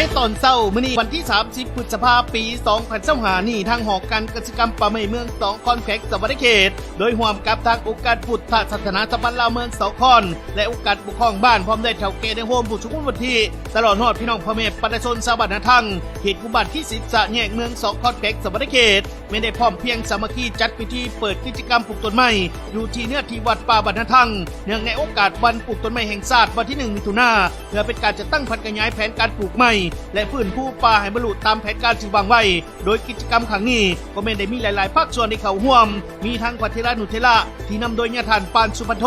ตอนเช้ามื้อนี้วันที่30พฤษภาคมปี2025นี่ทางหอการกิจกรรมป่าไม้เมือง2คอนแขวงสวรรณเขตโดยร่วมกับทางองค์การพุทธศาสนาตำบลลาวเมือง2คอนและองค์การปกครองบ้านพร้อมด้วยเฒ่าแก่ในโฮมผู้ชุมนุมวันที่ตลอดฮอดพี่น้องพ่อแม่ประชาชนชาวบ้านนาทังเหตุอุบัติที่10สะแยกเมือง2คอนแขวงสวรรณเขตไม่ได้พร้อมเพียงสามัคคีจัดพิธีเปิดกิจกรรมปลูกต้นไม้อยู่ที่เนื้อที่วัดป่าบ้านนาทังเนื่องในโอกาสวันปลูกต้นไม้แห่งชาติวันที่1มิถุนายนเพื่อเป็นการจัดตั้งพันธุ์ขยายแผนการปลูกไม้และฟื้นฟูป่าให้บรรลุตามแผนการที่วางไว้โดยกิจกรรมครั้งนี้ก็ไม่ได้มีหลายๆภาคส่วนที่เข้าร่วมมีทั้งพระเทระนุเทระที่นำโดยญาติท่านปานสุพันโธ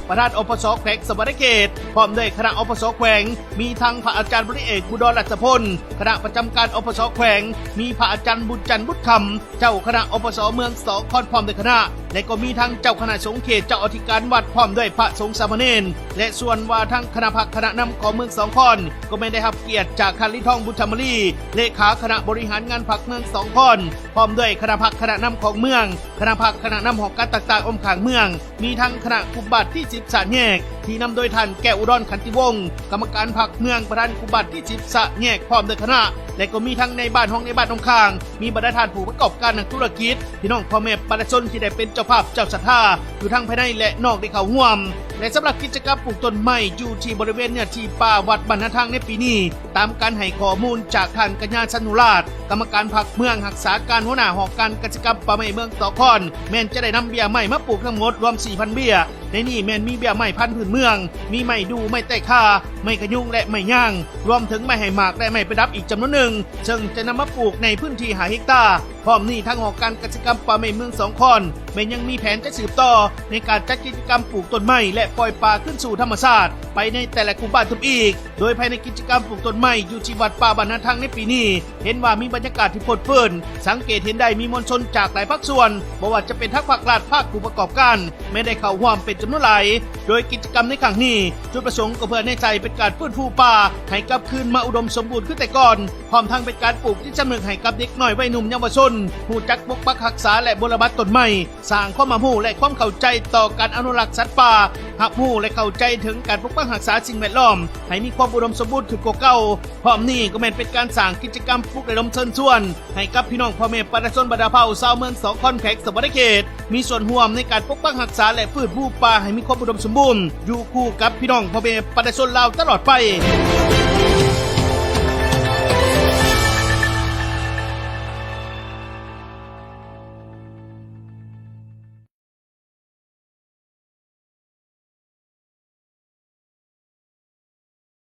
ประธานอปส.แขวงสวรรณเขตพร้อมด้วยคณะอปส.แขวงมีทั้งพระอาจารย์บริเอกบุดรรัชพลคณะประจำการอปส.แขวงมีพระอาจารย์บุญจันทร์บุญคำเจ้าคณะอปส.เมือง2คอนพร้อมด้วยคณะและก็มีทั้งเจ้าคณะสงฆ์เขตเจ้าอธิการวัดพร้อมด้วยพระสงฆ์สามเณรและส่วนว่าทั้งคณะพักคณะนำของเมือง2คอนก็ไม่ได้รับเกียรติจากคันลิทองบุญธรรมรีเลขาคณะบริหารงานพรรคเมือง2คอนพร้อมด้วยคณะพักคณะนำของเมืองคณะพักคณะนำของการต่างๆอมขางเมืองมีทั้งคณะกุบัตรที่10สะแยกที่นำโดยท่านแก้วอุดรขันติวงศ์กรรมการพรรคเมืองประธานกุบัตรที่10สะแยกพร้อมด้วยคณะและก็มีทั้งในบ้านห้องในบ้านตรงข้างมีบรรดาท่านผู้ประกอบการทางธุรกิจพี่น้องพ่อแม่ประชาชนที่ได้เป็นเจ้าภาพเจ้าศรัทธาอยู่ทั้งภายในและนอกได้เข้าร่วมและสำหรับกิจกรรมปลูกต้นไม้อยู่ที่บริเวณเนื้อที่ป่าวัดบรรณทังในปีนี้ตามการให้ข้อมูลจากท่านกัญญาชันุราชกรรมการพรรคเมืองรักษาการหัวหน้าหอการกิจกรรมป่าไม้เมือง2คอนแม่นจะได้นำเบี้ยไม้มาปลูกทั้งหมดรวม 4,000 เบี้ยในนี้แม่นมีเบี้ยไม้พันธุ์พื้นเมืองมีไม้ดูไม้แตกค่าไม้ขยุงและไม้ย่างรวมถึงไม้ไหหมากและไม้ประดับอีกจำนวนหนึ่งซึ่งจะนำมาปลูกในพื้นที่5 เฮกตาร์พร้อมนี้ทางหอการกิจกรรมป่าไม้เมือง2คอนแม่นยังมีแผนจะสืบต่อในการจัดกิจกรรมปลูกต้นไม้และปล่อยป่าขึ้นสู่ธรรมชาติไปในแต่ละกลุ่มบ้านทุกอีกโดยภายในกิจกรรมปลูกต้นไม้อยู่ที่วัดป่าบรรณทังในปีนี้เห็นว่ามีบรรยากาศที่พดเพิ่นสังเกตเห็นได้มีมวลชนจากหลายภาคส่วนบ่ว่าจะเป็นทั้งภาครัฐภาคผู้ประกอบการไม่ได้เข้าร่วมเป็นจำนวนหลายโดยกิจกรรมในครั้งนี้จุดประสงค์ก็เพื่อในใจเป็นการฟื้นฟูป่าให้กลับคืนมาอุดมสมบูรณ์ขึ้นแต่ก่อนพร้อมทั้งเป็นการปลูกที่จำเริญให้กับเด็กน้อยวัยหนุ่มเยาวชนผู้จักปกปักรักษาและบำบัดต้นไม้สร้างความรู้และความเข้าใจต่อการอนุรักษ์สัตว์ป่ารับรู้และเข้าใจถึงการปกปักรักษาสิ่งแวดล้อมให้มีความอุดมสมบูรณ์ขึ้นกว่าเก่าพร้อมนี้ก็แม่นเป็นการสร้างกิจกรรมปลุกระดมเชิญชวนให้กับพี่น้องพ่อแม่ประชาชนบรรดาเผ่าชาวเมือง2คอนแขวงสวรรณเขตมีส่วนร่วมในการปกปักรักษาและฟื้นฟูป่าให้มีความอุดมสมบูรณ์อยู่คู่กับพี่น้องพ่อแม่ประชาชนลาวตลอดไป